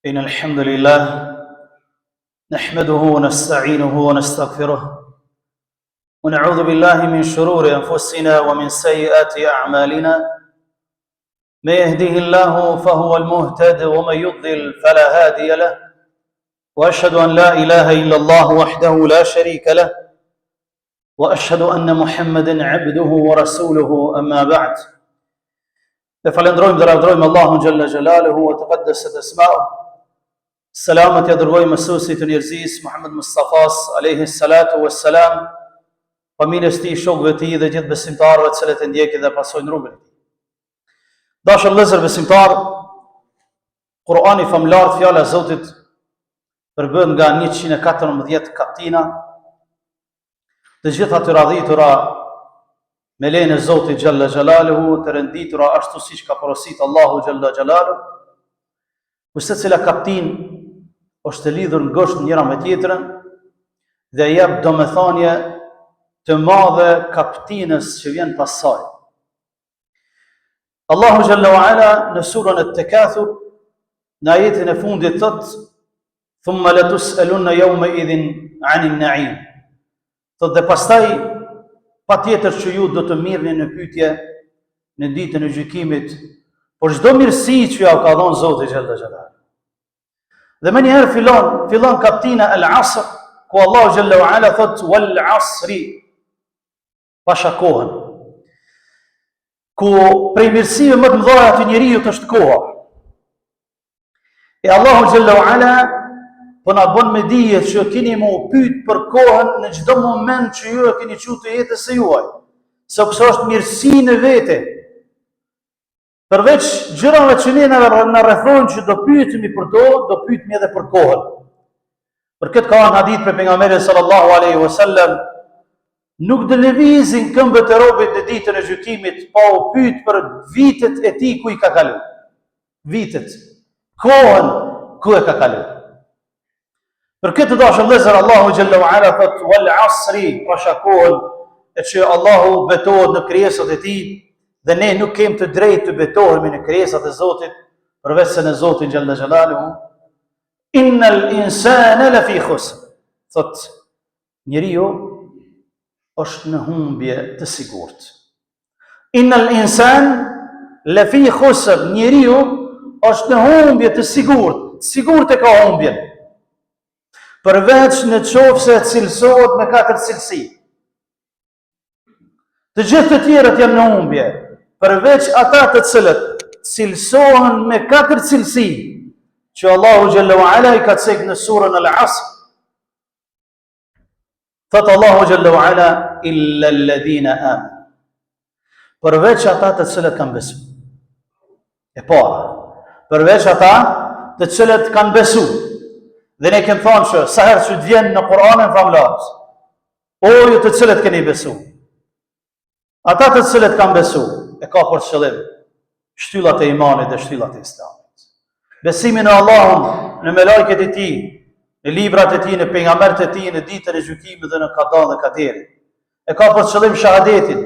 إن الحمد لله نحمده ونستعينه ونستغفره ونعوذ بالله من شرور أنفسنا ومن سيئات أعمالنا من يهده الله فهو المهتد ومن يضلل فلا هادي له وأشهد أن لا إله إلا الله وحده لا شريك له وأشهد أن محمدا عبده ورسوله أما بعد فلندرويم درادرويم الله جل جلاله وتقدست أسماؤه Selamet ja dërgoj mësuesit të njerëzisë Muhammed Mustafas alayhi salatu wassalam, familjes tij, shokëve të tij dhe gjithë besimtarëve të cilët e ndjekin dhe pasojnë rrugën e tij. Dashur vëllezër besimtar, Kurani famlar, fjala e Zotit përbën nga 114 kaptina, të gjitha të radhitura me lejen e Zotit xhalla xhalaluhu, të renditura ashtu siç ka porositur Allahu xhalla xhalaluhu. Kurse cila kaptin është lidhur ngushtë njëra me tjetrën dhe jep domethënie të madhe kaptinës që vjen pas saj. Allahu xhalla wa ala në surën At-Takathur në ajetin e fundit thot: "Thumma latus'alunna yawma idhin 'anil na'im." Thot dhe pastaj patjetër që ju do të mirrni në pyetje në ditën e gjykimit por çdo mirësi që ja ka dhënë Zoti xhalla xhalalu. Dhe më njëherë fillon kaptina al-Asr, ku Allahu xhalla wa ala thot wal asri, pasha kohën. Ku prej mirësive më të mëdha të njeriut është koha. E Allahu xhalla wa ala po na bën me dije që keni më pyet për kohën në çdo moment që ju e keni qenë të jetës së juaj, sepse është mirësi në vete. Përveç gjërave që ne na rrethojnë që do pyetemi për to, do pyetemi edhe për kohën. Për këtë ka një hadith për pejgamberin sallallahu alaihi wasallam, nuk do lëvizin këmbët e robit në ditën e gjykimit pa u pyet për vitet e tij ku i ka kaluar. Vitet, kohën ku e ka kaluar. Për këtë dashur vëllezër, Allahu xhalla wa ala thot wal asri, pasha kohën, e që Allahu betohet në krijesat e tij. Dhe ne nuk kem të drejtë të betohemi në krijesat e Zotit, përveç se në Zotin xhalla xhalaluhu. Innal insana lafi khusr. Thot njeriu është në humbje të sigurt. Innal insan lafi khusr. Njeriu është në humbje të sigurt e ka humbjen. Përveç në qofse cilësohet me 4 cilësi. Të gjithë të tjerët janë në humbje, përveç ata të cilët cilësohen me 4 cilësi që Allahu xhalla wa ala i ka thënë në surën Al-Asr. Thot Allahu xhalla wa ala illa alladhina amanu. Përveç ata të cilët kanë besu. E para, përveç ata të cilët kanë besu. Dhe ne kemi thënë që sa herë që të vjen në Kur'anin famlar, o ju të cilët keni besu. Ata të cilët kanë besu, e ka për qëllim shtyllat e imanit dhe shtyllat e islamit. Besimin në Allahun, në melajket e tij, në librat e tij, në pejgambert e tij, në ditën e gjykimit dhe në qada dhe kaderin. E ka për qëllim shahadetin,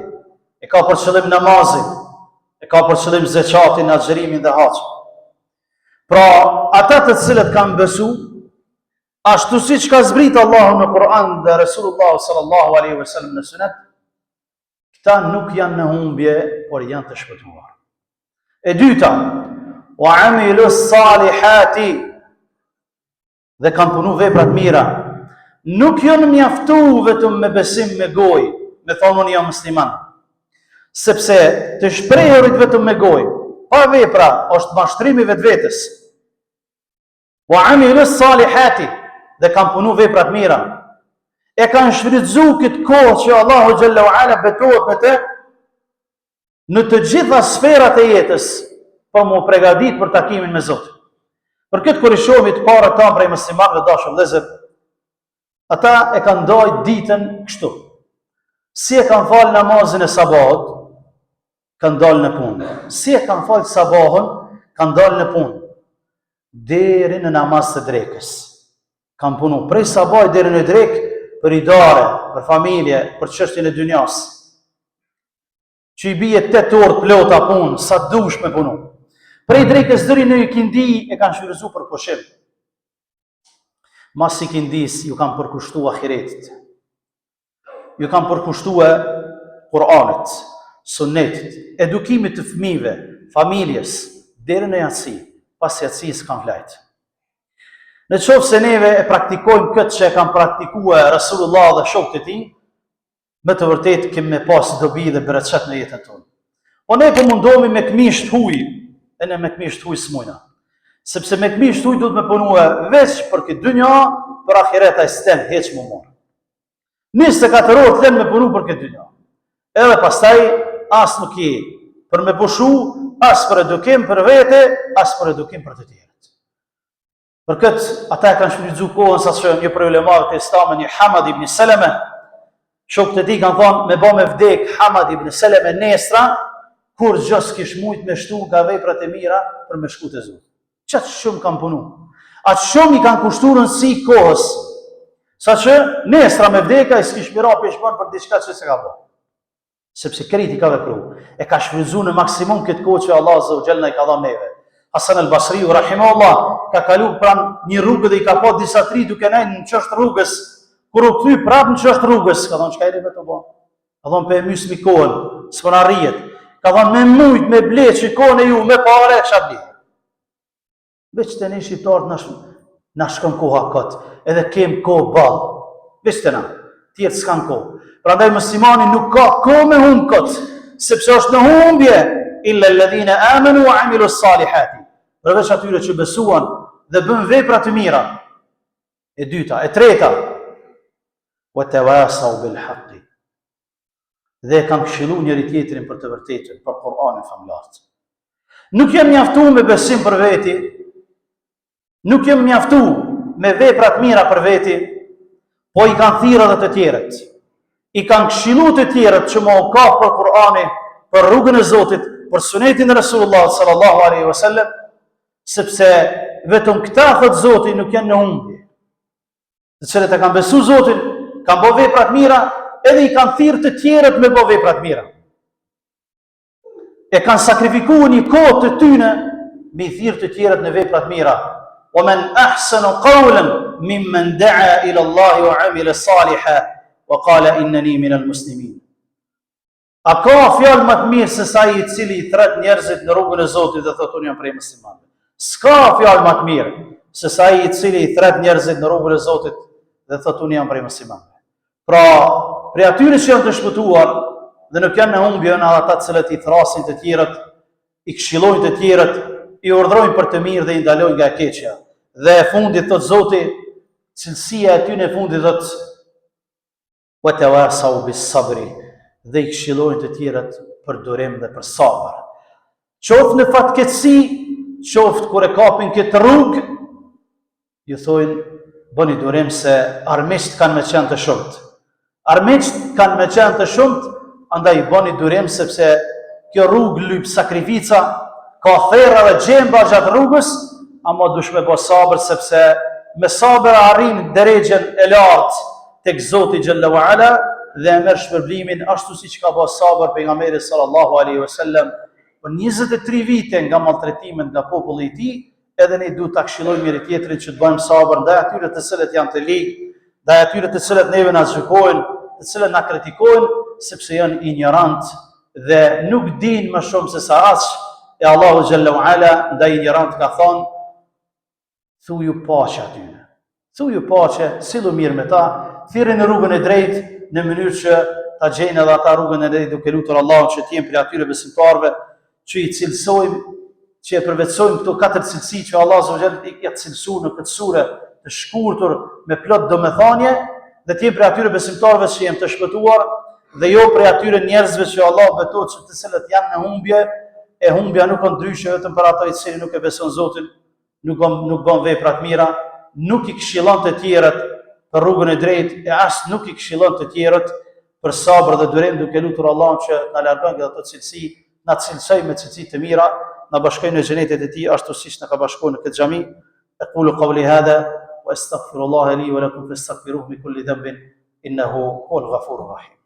e ka për qëllim namazin, e ka për qëllim zakatin, agjërimin dhe haxhin. Pra, ata të cilët kanë besu, ashtu siç ka zbrit Allahu në Kur'an dhe Resulullah sallallahu alaihi wasallam në sunet, ta nuk janë në humbje, por janë të shpëtuar. E dyta, wa amilu salihati, dhe kanë punu veprat mira. Nuk janë mjaftu vetëm me besim me gojë, me thonë unë jam musliman. Sepse të shprehurit vetëm me gojë, pa vepra, është mashtrimi vetvetes. Wa amilu salihati, dhe kanë punu veprat mira. E kanë shfrytzu këtë kohë që Allahu xhalla wa ala betohet me të në të gjitha sferat e jetës, pa mu përgatit për takimin me Zotin. Për këtë kur i shohim të parë ta prej muslimanëve dashur vëllezër, ata e kanë ndajtur ditën kështu. Si e kanë falë namazin e sabahut, kanë dalë në punë. Si e kanë falë sabahun, kanë dalë në punë. Deri në namaz të drekës. Kanë punu prej sabahit deri në drekë, për idare, për familje, për çështjen e dynjas. Që i bie 8 orë plota punë, sa dush me punu. Prej drekës deri në ikindi e kanë shfrytzuar për pushim. Mas ikindis ju kanë përkushtuar ahiretit. Ju kanë përkushtuar Kur'anit, Sunnetit, edukimit të fëmijëve, familjes, deri në yatsi, pas yatsis kanë vlejt. Në qoftë se neve e praktikojmë këtë që e kanë praktikuar Rasulullah dhe shokët e tij, me të vërtetë kemi me pas dobi dhe bereqet në jetën tonë. Po ne po mundohemi me këmisht huj, e ne me këmisht huj s'mujna. Sepse me këmisht huj duhet me punua veç për këtë dynja, për ahiret ai s'ten heq më morë. 24 orë të me punu për këtë dynja. Edhe pastaj as nuk je për me pushu, as për edukim për vete, as për edukim për të tjerët. Për këtë, ata e kanë shfrytzuar kohën sa që një prej ulemarëve të Islamit, një Hamad ibn Salama, shokët e tij kanë thonë me bë me vdek Hamad ibn Salama nesra, kur gjë s'kish mujt me shtu nga veprat e mira për me shku te Zoti. Qatë shumë kanë punu. Atë shumë i kanë kushtuar rëndësi kohës, sa që nesra me vdeka i s'kish mira peshman për diçka që se ka bë. Sepse kriti ka vepru. E ka shfrytzuar në maksimum këtë kohë që Allah Azza wa Jalla i ka dhënë neve. Hasan al-Basri rahimahullah ka kalu pranë një rrugë dhe i ka pa disa tri duke nejnë në çështë rrugës. Kur u kthy prapë në çështë rrugës, ka thonë çka i vetë bë. Ka thonë pe mysmi kohën, s'po na rrihet. Ka thonë me mujt, me bleç, kohën e ju me parë çfarë bie. Veç të ne shqiptarët na shkon koha kot, edhe kem kohë ball. Veç të na, tjerë s'kan kohë. Prandaj muslimani nuk ka kohë me humb kot, sepse është në humbje illa alladhina amanu wa amilu s-salihati. Përveç atyre që besuan dhe bën vepra të mira. E dyta, e treta, wa tawasaw bil haqqi. Dhe kanë këshilluar njëri tjetrin për të vërtetën, për Kur'anin famulart. Nuk jam mjaftuar me besim për veti, nuk jam mjaftuar me vepra të mira për veti, po i kanë thirrë edhe të tjerët. I kanë këshilluar të tjerët që më ka për Kur'anin, për rrugën e Zotit, për sunetin e Rasulullah sallallahu alaihi wasallam, sepse vetëm këta thot Zoti nuk janë në humbje. Të cilët e kanë besuar Zotin, kanë bërë vepra të mira, edhe i kanë thirrë të tjerët me bërë vepra të mira. E kanë sakrifikuar një kohë të tyre me thirrë të tjerët në vepra të mira. Wa man ahsanu qawlan mimman da'a ila Allah wa 'amila salihan wa qala innani minal muslimin. A ka fjalë më të mirë se sa i cili i thret njerëzit në rrugën e Zotit dhe thotë unë jam prej muslimanëve. S'ka fjalë më të mirë se sa i cili i thret njerëzit në rrugën e Zotit dhe thotë unë jam prej muslimanëve. Pra, prej atyre që janë të shpëtuar dhe nuk janë në humbje janë ata të cilët i thrasin të tjerët, i këshillojnë të tjerët, i urdhrojnë për të mirë dhe i ndalojnë nga e keqja. Dhe e fundit thot Zoti, cilësia e tyre e fundit thot wa tawasaw bis sabri, dhe i këshillojnë të tjerët për durim dhe për sabër. Qoftë në fatkeqësi, qoftë kur e kapin këtë rrugë, ju thojnë bëni durim se armiqt kanë me qenë të shumt. Armiqt kanë me qenë të shumt, andaj bëni durim sepse kjo rrugë lyp sakrifica, ka therra dhe gjemba gjatë rrugës, ama dush me bë sabër sepse me sabër arrin derexhen e lartë tek Zoti xhalla wa ala dhe e merr shpërblimin ashtu siç ka bërë sabër pejgamberi sallallahu alaihi wasallam për 23 vite nga maltretimet nga populli i tij. Edhe ne duhet ta këshillojmë njëri tjetrin që të bëjmë sabër ndaj atyre të cilët janë të ligë, ndaj atyre të cilët neve na gjykojnë, të cilët na kritikojnë, sepse janë ignorant dhe nuk dinë më shumë se sa aq. E Allahu xhalla wa ala ndaj ignorant ka thonë: thuju paqe atyre. Thuju paqe, sillu mirë me ta, thirrni në rrugën e drejtë në mënyrë që ta gjejnë edhe ata rrugën e drejtë duke lutur Allahun që të jenë prej atyre besimtarëve që i cilësojmë, që e përvetsojmë këto 4 cilësi që Allah Azza wa Jalla i ka cilësuar në këtë sure të shkurtër me plot domethënie, dhe të jenë prej atyre besimtarëve që janë të shpëtuar dhe jo prej atyre njerëzve që Allah betohet se të cilët janë në humbje. E humbja nuk ka ndryshe vetëm për ata i cilë nuk e beson Zotin, nuk bën vepra të mira, nuk i këshillon të tjerët për rrugën e drejtë e as nuk i këshillon të tjerët për sabër dhe durim, duke lutur Allahun që na largon nga ato cilësi, na cilësoj me cilësi të mira, na bashkojnë në xhenetet e tij ashtu siç na ka bashkuar në këtë xhami. Aqulu qawli hadha wa astaghfirullaha li wa lakum fastaghfiruhu min kulli dhanbin innahu huwal ghafurur rahim.